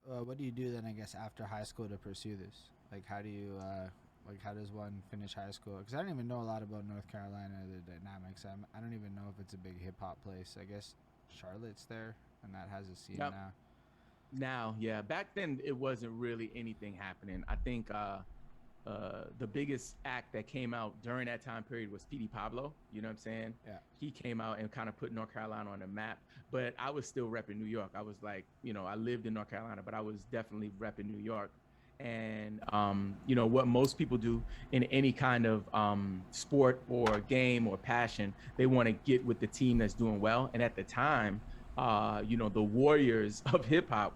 what do you do then? I guess after high school to pursue this. Like, how do you like how does one finish high school? Because I don't even know a lot about North Carolina, the dynamics. I don't even know if it's a big hip hop place. I guess Charlotte's there, and that has a scene Yep. now. Now, yeah, back then it wasn't really anything happening. I think the biggest act that came out during that time period was PD Pablo. You know what I'm saying? Yeah. He came out and kind of put North Carolina on the map, but I was still repping New York. I was like, I lived in North Carolina, but I was definitely repping New York. And what most people do in any kind of sport or game or passion, they want to get with the team that's doing well. And at the time, the warriors of hip hop,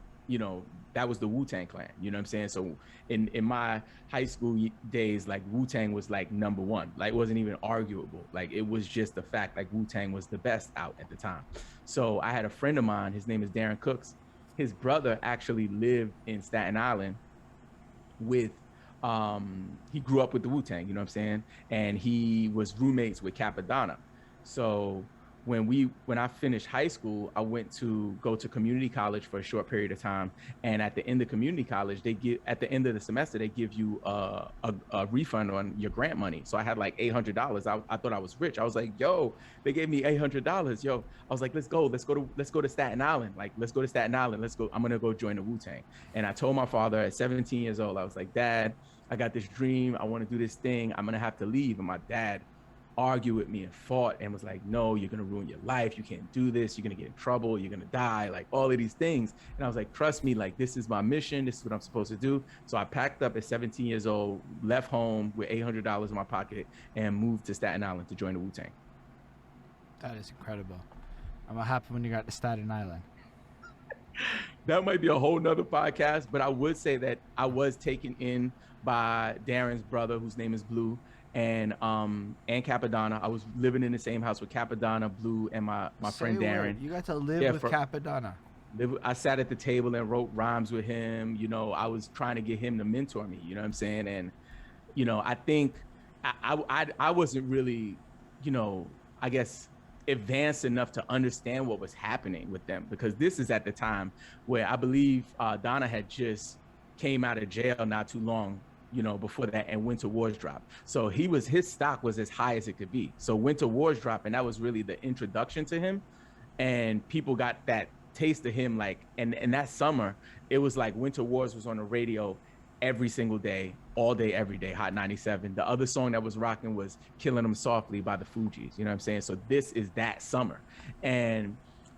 that was the Wu Tang Clan. You know what I'm saying? So in my high school days, like Wu Tang was like number one. Like it wasn't even arguable. Like it was just the fact like Wu Tang was the best out at the time. So I had a friend of mine. His name is Darren Cooks. His brother actually lived in Staten Island with he grew up with the Wu Tang, you know what I'm saying? And he was roommates with Cappadonna. So when I finished high school, I went to go to community college for a short period of time. And at the end of community college, at the end of the semester, they give you a refund on your grant money. So I had like $800. I thought I was rich. I was like, yo, they gave me $800. Yo, I was like, let's go to Staten Island. Like, let's go to Staten Island. Let's go. I'm gonna go join the Wu Tang. And I told my father at 17 years old, I was like, Dad, I got this dream. I want to do this thing. I'm gonna have to leave. And my dad argued with me and fought and was like, no, you're gonna ruin your life. You can't do this. You're gonna get in trouble. You're gonna die. Like all of these things. And I was like, trust me. Like this is my mission. This is what I'm supposed to do. So I packed up at 17 years old, left home with $800 in my pocket, and moved to Staten Island to join the Wu Tang. That is incredible. And what happened when you got to Staten Island? That might be a whole nother podcast, but I would say that I was taken in by Darren's brother, whose name is Blue, and Cappadonna. I was living in the same house with Cappadonna, Blue, and my Say friend what? Darren. You got to live Yeah, with Cappadonna. I sat at the table and wrote rhymes with him. I was trying to get him to mentor me. You know what I'm saying? And I think I wasn't really, I guess advanced enough to understand what was happening with them because this is at the time where I believe Donna had just came out of jail not too long, before that, and Winter Wars dropped. So his stock was as high as it could be. So Winter Wars dropped, and that was really the introduction to him, and people got that taste of him. Like, and that summer, it was like Winter Wars was on the radio every single day, all day, every day, Hot 97. The other song that was rocking was Killing Them Softly by the Fugees. You know what I'm saying? So this is that summer. And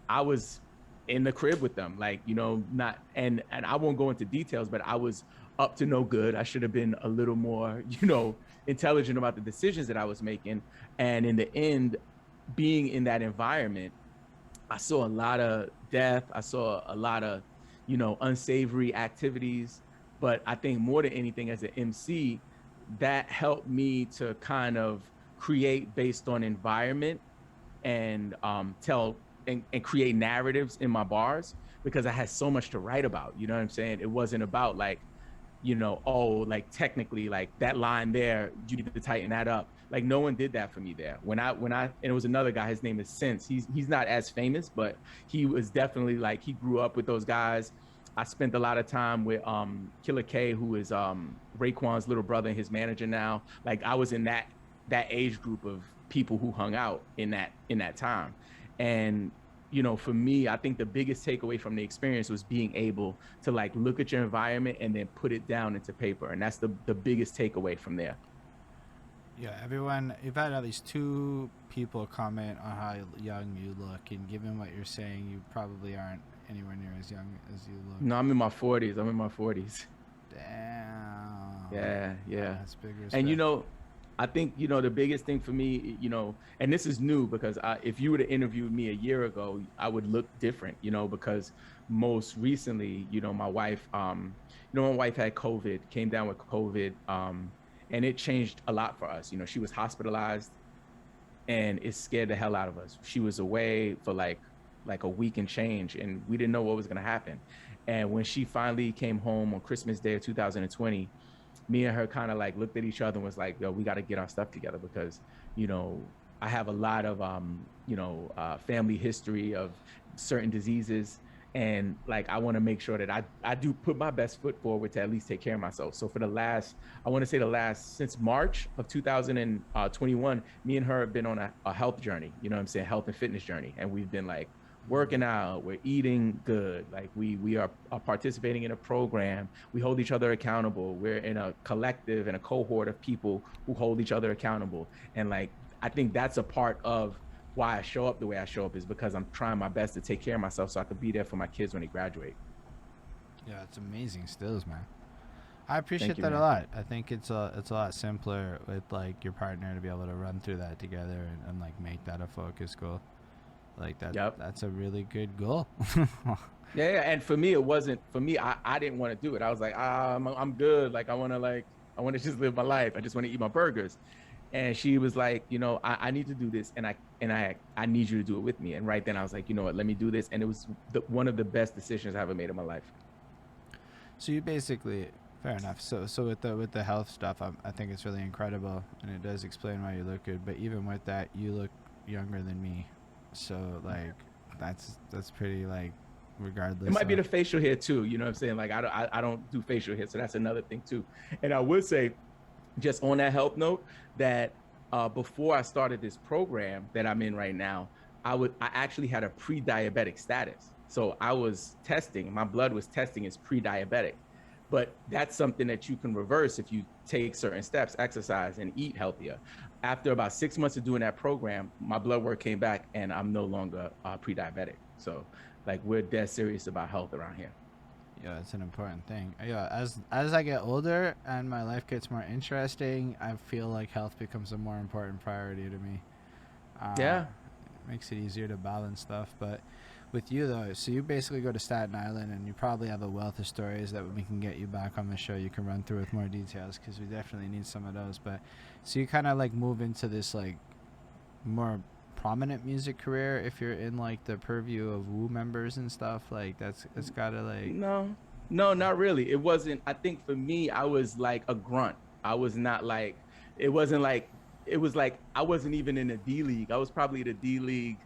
I was in the crib with them, like, not, and I won't go into details, but I was up to no good. I should have been a little more, intelligent about the decisions that I was making. And in the end, being in that environment, I saw a lot of death. I saw a lot of, unsavory activities. But I think more than anything, as an MC, that helped me to kind of create based on environment and tell and create narratives in my bars because I had so much to write about. You know what I'm saying? It wasn't about like, like technically like that line there, you need to tighten that up. Like no one did that for me there. And it was another guy, his name is Sense. He's not as famous, but he was definitely like he grew up with those guys. I spent a lot of time with Killer K, who is Raekwon's little brother and his manager now. Like I was in that age group of people who hung out in that time. And for me, I think the biggest takeaway from the experience was being able to like look at your environment and then put it down into paper. And that's the biggest takeaway from there. Yeah, everyone. You've had at least two people comment on how young you look, and given what you're saying, you probably aren't anywhere near as young as you look. No, I'm in my 40s. I'm in my 40s. Damn. Yeah, yeah. That's big And respect. I think the biggest thing for me, and this is new because if you would have interviewed me a year ago, I would look different, because most recently, my wife had COVID, came down with COVID, and it changed a lot for us. She was hospitalized, and it scared the hell out of us. She was away for like a week and change, and we didn't know what was going to happen. And when she finally came home on Christmas Day of 2020, me and her kind of like looked at each other and was like, yo, we got to get our stuff together because, I have a lot of, family history of certain diseases. And like, I want to make sure that I do put my best foot forward to at least take care of myself. So for the last, I want to say the last, since March of 2021, me and her have been on a health journey, you know what I'm saying? Health and fitness journey. And we've been like working out, we're eating good. Like we are participating in a program. We hold each other accountable. We're in a collective and a cohort of people who hold each other accountable. And like, I think that's a part of why I show up the way I show up, is because I'm trying my best to take care of myself so I could be there for my kids when they graduate. Yeah, it's amazing stills, man. I appreciate You, that a man. lot. I think it's a lot simpler with like your partner to be able to run through that together and like make that a focus goal. Like that. Yep. That's a really good goal. Yeah, yeah. And for me, it wasn't, for me, I didn't want to do it. I was like, I'm good. Like, I want to just live my life. I just want to eat my burgers. And she was like, you know, I need to do this, and I need you to do it with me. And right then I was like, you know what, let me do this. And it was one of the best decisions I ever made in my life. So you basically, fair enough. So with the health stuff, I think it's really incredible, and it does explain why you look good. But even with that, you look younger than me. So like, that's pretty like, regardless. It might be the facial hair too. You know what I'm saying? Like, I don't do facial hair, so that's another thing too. And I would say, just on that health note, that before I started this program that I'm in right now, I actually had a pre-diabetic status. So I was testing, my blood was testing as pre-diabetic. But that's something that you can reverse if you take certain steps, exercise, and eat healthier. After about 6 months of doing that program, my blood work came back and I'm no longer pre-diabetic. So like, we're dead serious about health around here. Yeah, it's an important thing. Yeah, as I get older and my life gets more interesting, I feel like health becomes a more important priority to me. Yeah. It makes it easier to balance stuff. But with you though, so you basically go to Staten Island, and you probably have a wealth of stories that we can get you back on the show. You can run through with more details, because we definitely need some of those. But so you kind of like move into this like more prominent music career if you're in like the purview of Wu members and stuff, like that's gotta like. No, no, not really. It wasn't, I think for me, I was like a grunt. I was not like, it wasn't like, it was like, I wasn't even in the D League. I was probably the D League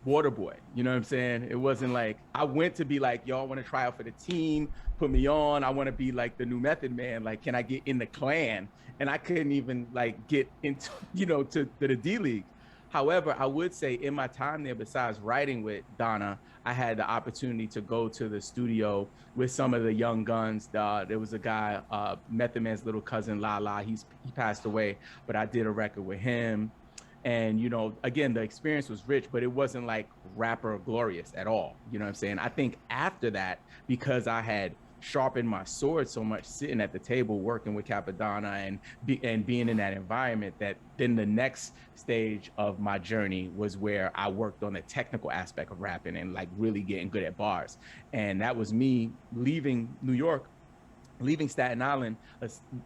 water boy. You know what I'm saying? It wasn't like, I went to be like, y'all want to try out for the team, put me on. I want to be like the new Method Man. Like, can I get in the clan? And I couldn't even like get into, you know, to the D League. However, I would say in my time there, besides writing with Donna, I had the opportunity to go to the studio with some of the young guns. There was a guy, Method Man's little cousin, Lala. He passed away, but I did a record with him. And, you know, again, the experience was rich, but it wasn't like rapper glorious at all. You know what I'm saying? I think after that, because I had sharpened my sword so much sitting at the table working with Cappadonna and being in that environment, that then the next stage of my journey was where I worked on the technical aspect of rapping and like really getting good at bars. And that was me leaving New York, leaving Staten Island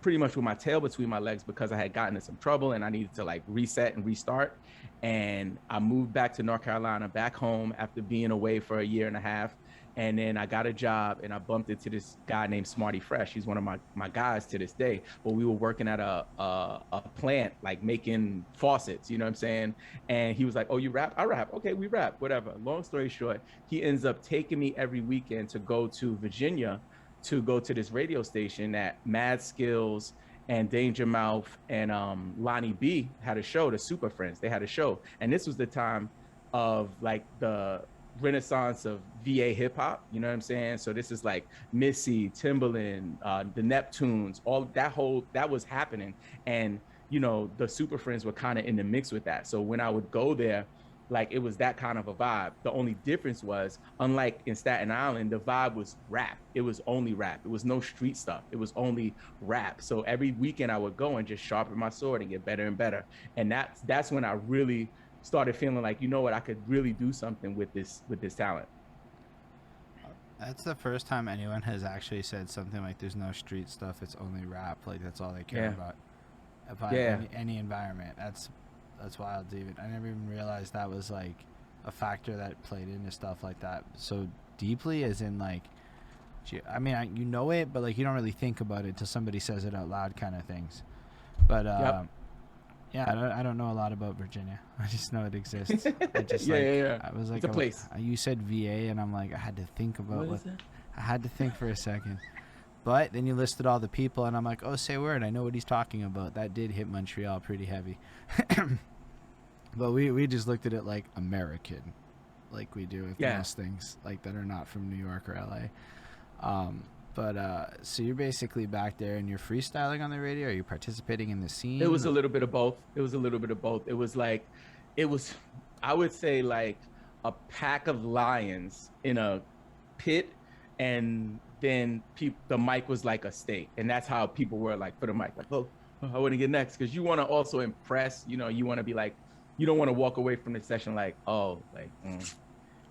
pretty much with my tail between my legs, because I had gotten in some trouble and I needed to like reset and restart. And I moved back to North Carolina, back home, after being away for a year and a half. And then I got a job and I bumped into this guy named Smarty Fresh. He's one of my guys to this day. But we were working at a plant, like making faucets, you know what I'm saying? And he was like, oh, you rap? I rap. Okay, we rap, whatever. Long story short, he ends up taking me every weekend to go to Virginia to go to this radio station that Mad Skills and Danger Mouth and Lonnie B had a show, the Super Friends. They had a show. And this was the time of like the renaissance of VA hip hop, you know what I'm saying? So this is like Missy, Timbaland, the Neptunes, all that was happening. And, you know, the Super Friends were kind of in the mix with that. So when I would go there, like it was that kind of a vibe. The only difference was, unlike in Staten Island, the vibe was rap. It was only rap. It was no street stuff. It was only rap. So every weekend I would go and just sharpen my sword and get better and better. And that's when I really started feeling like, you know what, I could really do something with this talent. That's the first time anyone has actually said something like there's no street stuff, it's only rap. Like that's all they care about any environment. That's wild, David. I never even realized that was like a factor that played into stuff like that so deeply, as in like, I mean, you know it, but like you don't really think about it till somebody says it out loud, kind of things. But Yeah, I don't know a lot about Virginia. I just know it exists. I just I was like, it's a place. You said VA, and I'm like, I had to think about what is it? I had to think for a second. But then you listed all the people, and I'm like, oh, say word. I know what he's talking about. That did hit Montreal pretty heavy. But we just looked at it like American, like we do with most things like that are not from New York or LA. So you're basically back there and you're freestyling on the radio. Are you participating in the scene? It was a little bit of both. It was like, I would say like a pack of lions in a pit, and then the mic was like a steak, and that's how people were like for the mic, like, oh, I want to get next, because you want to also impress. You know, you want to be like, you don't want to walk away from the session like, oh, like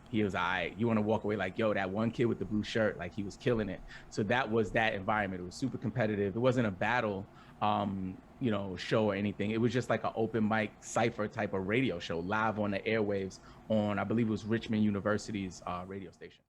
he was all right. You want to walk away like, yo, that one kid with the blue shirt, like he was killing it. So that was that environment. It was super competitive. It wasn't a battle, you know, show or anything. It was just like an open mic cypher type of radio show, live on the airwaves on, I believe it was Richmond University's radio station.